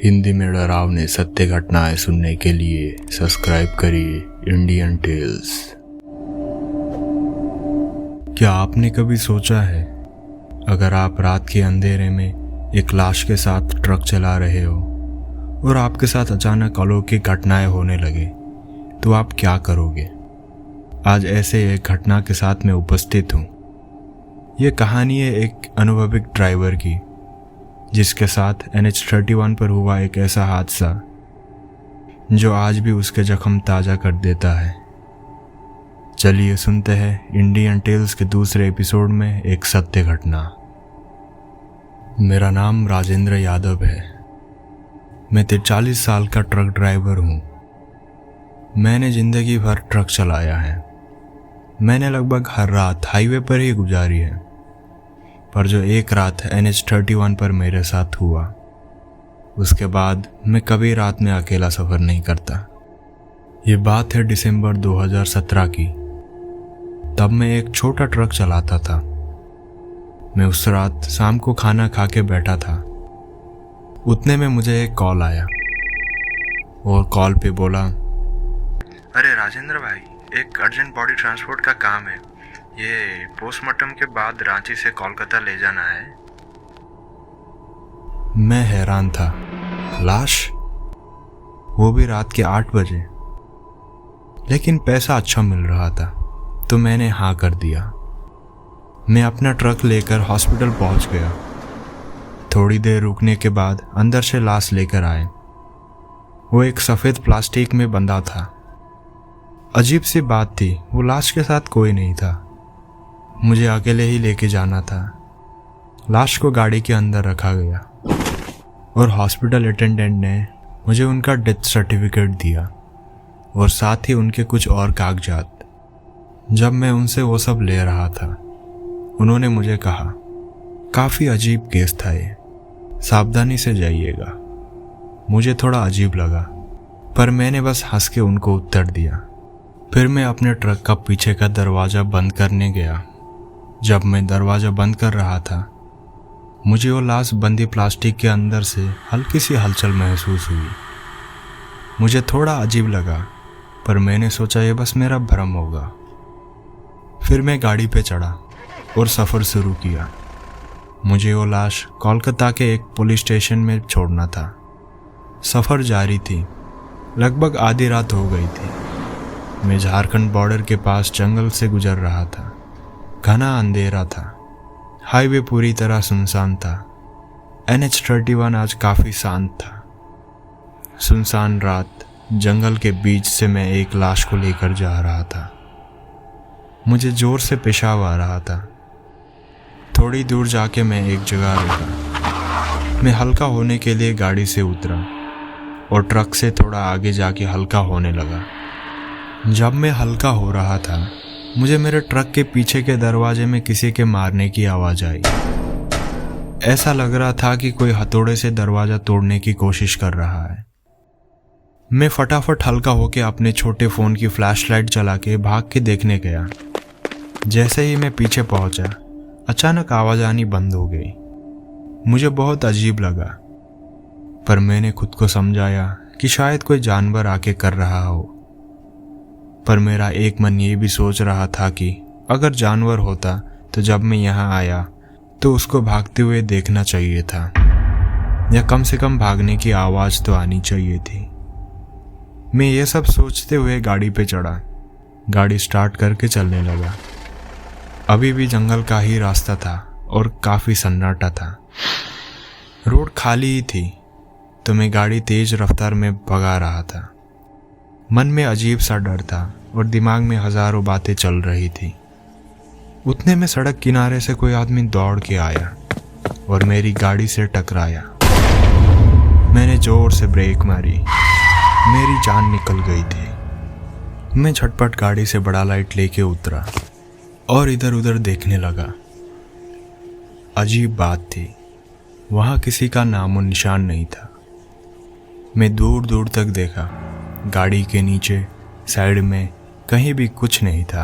हिंदी में डरावने सत्य घटनाएं सुनने के लिए सब्सक्राइब करिए इंडियन टेल्स। क्या आपने कभी सोचा है, अगर आप रात के अंधेरे में एक लाश के साथ ट्रक चला रहे हो और आपके साथ अचानक अलौकिक घटनाएं होने लगे, तो आप क्या करोगे? आज ऐसे एक घटना के साथ मैं उपस्थित हूँ। ये कहानी है एक अनुभवी ड्राइवर की, जिसके साथ NH-31 पर हुआ एक ऐसा हादसा जो आज भी उसके जख्म ताज़ा कर देता है। चलिए सुनते हैं इंडियन टेल्स के दूसरे एपिसोड में एक सत्य घटना। मेरा नाम राजेंद्र यादव है। मैं 43 साल का ट्रक ड्राइवर हूँ। मैंने ज़िंदगी भर ट्रक चलाया है। मैंने लगभग हर रात हाईवे पर ही गुजारी है, पर जो एक रात NH-31 पर मेरे साथ हुआ, उसके बाद मैं कभी रात में अकेला सफ़र नहीं करता। ये बात है दिसंबर 2017 की। तब मैं एक छोटा ट्रक चलाता था। मैं उस रात शाम को खाना खा के बैठा था। उतने में मुझे एक कॉल आया और कॉल पे बोला, अरे राजेंद्र भाई, एक अर्जेंट बॉडी ट्रांसपोर्ट का काम है। ये पोस्टमार्टम के बाद रांची से कोलकाता ले जाना है। मैं हैरान था। लाश? वो भी रात के 8 बजे। लेकिन पैसा अच्छा मिल रहा था, तो मैंने हाँ कर दिया। मैं अपना ट्रक लेकर हॉस्पिटल पहुंच गया। थोड़ी देर रुकने के बाद अंदर से लाश लेकर आए। वो एक सफ़ेद प्लास्टिक में बंधा था। अजीब सी बात थी, वो लाश के साथ कोई नहीं था। मुझे अकेले ही लेके जाना था। लाश को गाड़ी के अंदर रखा गया और हॉस्पिटल अटेंडेंट ने मुझे उनका डेथ सर्टिफिकेट दिया और साथ ही उनके कुछ और कागजात। जब मैं उनसे वो सब ले रहा था, उन्होंने मुझे कहा, काफ़ी अजीब केस था ये, सावधानी से जाइएगा। मुझे थोड़ा अजीब लगा, पर मैंने बस हंस के उनको उत्तर दिया। फिर मैं अपने ट्रक का पीछे का दरवाज़ा बंद करने गया। जब मैं दरवाज़ा बंद कर रहा था, मुझे वो लाश बंदी प्लास्टिक के अंदर से हल्की सी हलचल महसूस हुई। मुझे थोड़ा अजीब लगा, पर मैंने सोचा ये बस मेरा भ्रम होगा। फिर मैं गाड़ी पे चढ़ा और सफ़र शुरू किया। मुझे वो लाश कोलकाता के एक पुलिस स्टेशन में छोड़ना था। सफ़र जारी थी। लगभग आधी रात हो गई थी। मैं झारखंड बॉर्डर के पास जंगल से गुजर रहा था। घना अंधेरा था। हाईवे पूरी तरह सुनसान था। NH-31 आज काफ़ी शांत था। सुनसान रात, जंगल के बीच से मैं एक लाश को लेकर जा रहा था। मुझे ज़ोर से पेशाब आ रहा था। थोड़ी दूर जाके मैं एक जगह रुका। मैं हल्का होने के लिए गाड़ी से उतरा और ट्रक से थोड़ा आगे जाके हल्का होने लगा। जब मैं हल्का हो रहा था, मुझे मेरे ट्रक के पीछे के दरवाजे में किसी के मारने की आवाज़ आई। ऐसा लग रहा था कि कोई हथौड़े से दरवाज़ा तोड़ने की कोशिश कर रहा है। मैं फटाफट हल्का होकर अपने छोटे फ़ोन की फ्लैशलाइट चला के भाग के देखने गया। जैसे ही मैं पीछे पहुंचा, अचानक आवाज़ आनी बंद हो गई। मुझे बहुत अजीब लगा, पर मैंने खुद को समझाया कि शायद कोई जानवर आके कर रहा हो। पर मेरा एक मन ये भी सोच रहा था कि अगर जानवर होता तो जब मैं यहाँ आया तो उसको भागते हुए देखना चाहिए था, या कम से कम भागने की आवाज़ तो आनी चाहिए थी। मैं ये सब सोचते हुए गाड़ी पे चढ़ा। गाड़ी स्टार्ट करके चलने लगा। अभी भी जंगल का ही रास्ता था और काफ़ी सन्नाटा था। रोड खाली ही थी, तो मैं गाड़ी तेज रफ्तार में भगा रहा था। मन में अजीब सा डर था और दिमाग में हज़ारों बातें चल रही थी। उतने में सड़क किनारे से कोई आदमी दौड़ के आया और मेरी गाड़ी से टकराया। मैंने ज़ोर से ब्रेक मारी। मेरी जान निकल गई थी। मैं झटपट गाड़ी से बड़ा लाइट लेके उतरा और इधर उधर देखने लगा। अजीब बात थी, वहाँ किसी का नामो निशान नहीं था। मैं दूर दूर तक देखा। गाड़ी के नीचे, साइड में कहीं भी कुछ नहीं था,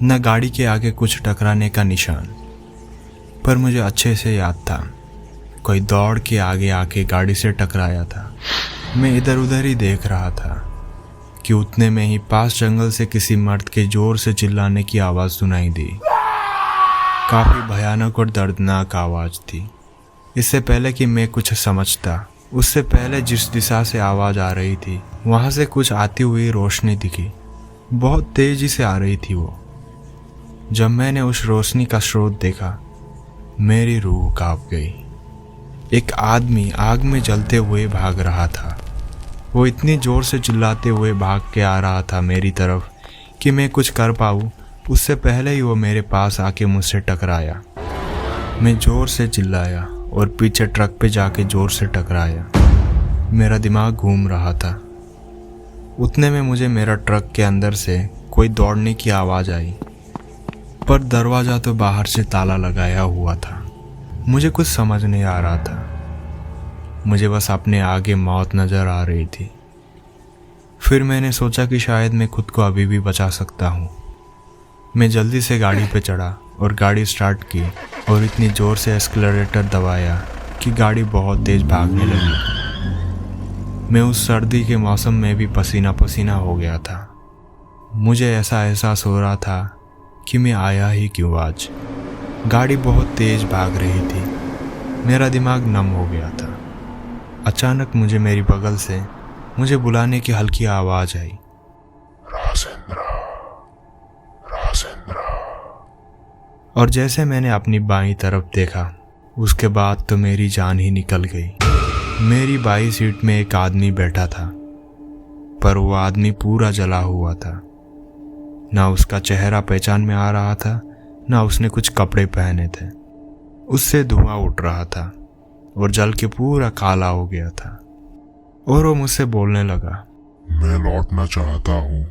न गाड़ी के आगे कुछ टकराने का निशान। पर मुझे अच्छे से याद था, कोई दौड़ के आगे आके गाड़ी से टकराया था। मैं इधर उधर ही देख रहा था कि उतने में ही पास जंगल से किसी मर्द के जोर से चिल्लाने की आवाज़ सुनाई दी। काफ़ी भयानक और दर्दनाक आवाज़ थी। इससे पहले कि मैं कुछ समझता, उससे पहले जिस दिशा से आवाज़ आ रही थी वहाँ से कुछ आती हुई रोशनी दिखी। बहुत तेज़ी से आ रही थी वो। जब मैंने उस रोशनी का स्रोत देखा, मेरी रूह कांप गई। एक आदमी आग में जलते हुए भाग रहा था। वो इतनी ज़ोर से चिल्लाते हुए भाग के आ रहा था मेरी तरफ कि मैं कुछ कर पाऊँ उससे पहले ही वो मेरे पास आके मुझसे टकराया। मैं ज़ोर से चिल्लाया और पीछे ट्रक पे जाके ज़ोर से टकराया। मेरा दिमाग घूम रहा था। उतने में मुझे मेरा ट्रक के अंदर से कोई दौड़ने की आवाज़ आई, पर दरवाज़ा तो बाहर से ताला लगाया हुआ था। मुझे कुछ समझ नहीं आ रहा था। मुझे बस अपने आगे मौत नज़र आ रही थी। फिर मैंने सोचा कि शायद मैं खुद को अभी भी बचा सकता हूँ। मैं जल्दी से गाड़ी पे चढ़ा और गाड़ी स्टार्ट की और इतनी ज़ोर से एक्सेलरेटर दबाया कि गाड़ी बहुत तेज़ भागने लगी। मैं उस सर्दी के मौसम में भी पसीना पसीना हो गया था। मुझे ऐसा एहसास हो रहा था कि मैं आया ही क्यों आज। गाड़ी बहुत तेज़ भाग रही थी। मेरा दिमाग नम हो गया था। अचानक मुझे मेरी बगल से मुझे बुलाने की हल्की आवाज़ आई, राजेंद्र, राजेंद्र। और जैसे मैंने अपनी बाईं तरफ देखा, उसके बाद तो मेरी जान ही निकल गई। मेरी बाईं सीट में एक आदमी बैठा था, पर वो आदमी पूरा जला हुआ था। ना उसका चेहरा पहचान में आ रहा था, ना उसने कुछ कपड़े पहने थे। उससे धुआं उठ रहा था और जल के पूरा काला हो गया था। और वो मुझसे बोलने लगा, मैं लौटना चाहता हूँ,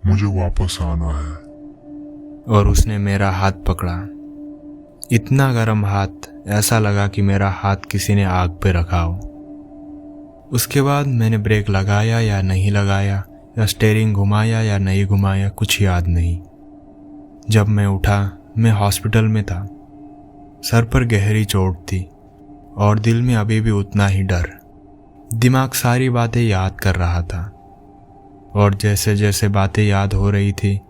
मुझे वापस आना है। और उसने मेरा हाथ पकड़ा। इतना गर्म हाथ, ऐसा लगा कि मेरा हाथ किसी ने आग पे रखा हो। उसके बाद मैंने ब्रेक लगाया या नहीं लगाया, या स्टीयरिंग घुमाया या नहीं घुमाया, कुछ याद नहीं। जब मैं उठा, मैं हॉस्पिटल में था। सर पर गहरी चोट थी और दिल में अभी भी उतना ही डर। दिमाग सारी बातें याद कर रहा था और जैसे जैसे बातें याद हो रही थी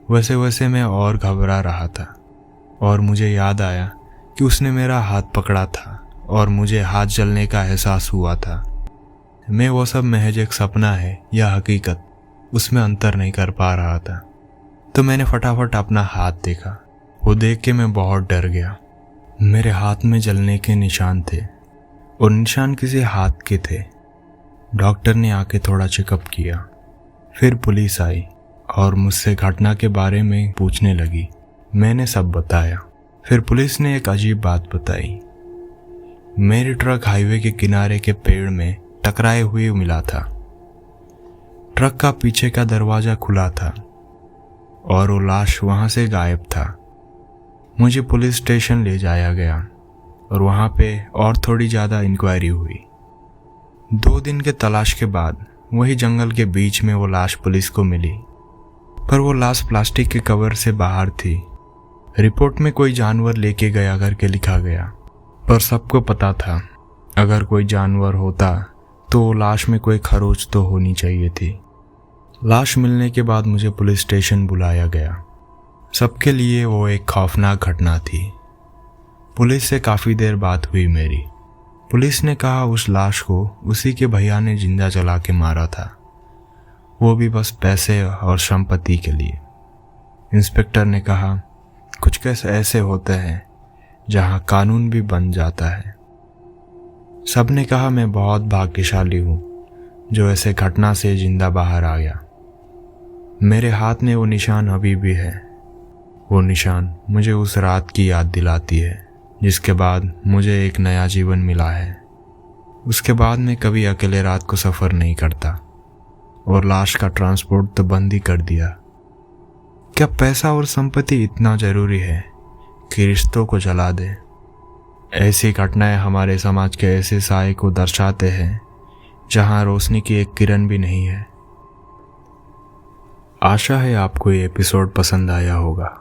वैसे वैसे मैं और घबरा रहा था। और मुझे याद आया कि उसने मेरा हाथ पकड़ा था और मुझे हाथ जलने का एहसास हुआ था। मैं वो सब महज एक सपना है या हकीकत, उसमें अंतर नहीं कर पा रहा था। तो मैंने फटाफट अपना हाथ देखा। वो देख के मैं बहुत डर गया। मेरे हाथ में जलने के निशान थे और निशान किसी हाथ के थे। डॉक्टर ने आके थोड़ा चेकअप किया। फिर पुलिस आई और मुझसे घटना के बारे में पूछने लगी। मैंने सब बताया। फिर पुलिस ने एक अजीब बात बताई। मेरी ट्रक हाईवे के किनारे के पेड़ में टकराए हुए मिला था। ट्रक का पीछे का दरवाज़ा खुला था और वो लाश वहाँ से गायब था। मुझे पुलिस स्टेशन ले जाया गया और वहाँ पे और थोड़ी ज़्यादा इंक्वायरी हुई। 2 दिन के तलाश के बाद वही जंगल के बीच में वो लाश पुलिस को मिली, पर वो लाश प्लास्टिक के कवर से बाहर थी। रिपोर्ट में कोई जानवर लेके गया करके लिखा गया, पर सबको पता था अगर कोई जानवर होता तो वो लाश में कोई खरोच तो होनी चाहिए थी। लाश मिलने के बाद मुझे पुलिस स्टेशन बुलाया गया। सबके लिए वो एक खौफनाक घटना थी। पुलिस से काफ़ी देर बात हुई मेरी। पुलिस ने कहा उस लाश को उसी के भैया ने जिंदा जला के मारा था, वो भी बस पैसे और संपत्ति के लिए। इंस्पेक्टर ने कहा कुछ केस ऐसे होते हैं जहां कानून भी बन जाता है। सबने कहा मैं बहुत भाग्यशाली हूँ जो ऐसे घटना से जिंदा बाहर आ गया। मेरे हाथ में वो निशान अभी भी है। वो निशान मुझे उस रात की याद दिलाती है जिसके बाद मुझे एक नया जीवन मिला है। उसके बाद मैं कभी अकेले रात को सफ़र नहीं करता और लाश का ट्रांसपोर्ट तो बंद ही कर दिया। क्या पैसा और संपत्ति इतना ज़रूरी है कि रिश्तों को जला दे? ऐसी घटनाएं हमारे समाज के ऐसे साए को दर्शाते हैं जहां रोशनी की एक किरण भी नहीं है। आशा है आपको ये एपिसोड पसंद आया होगा।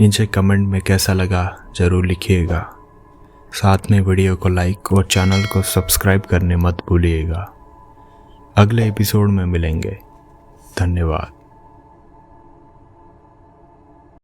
नीचे कमेंट में कैसा लगा ज़रूर लिखिएगा। साथ में वीडियो को लाइक और चैनल को सब्सक्राइब करने मत भूलिएगा। अगले एपिसोड में मिलेंगे। धन्यवाद।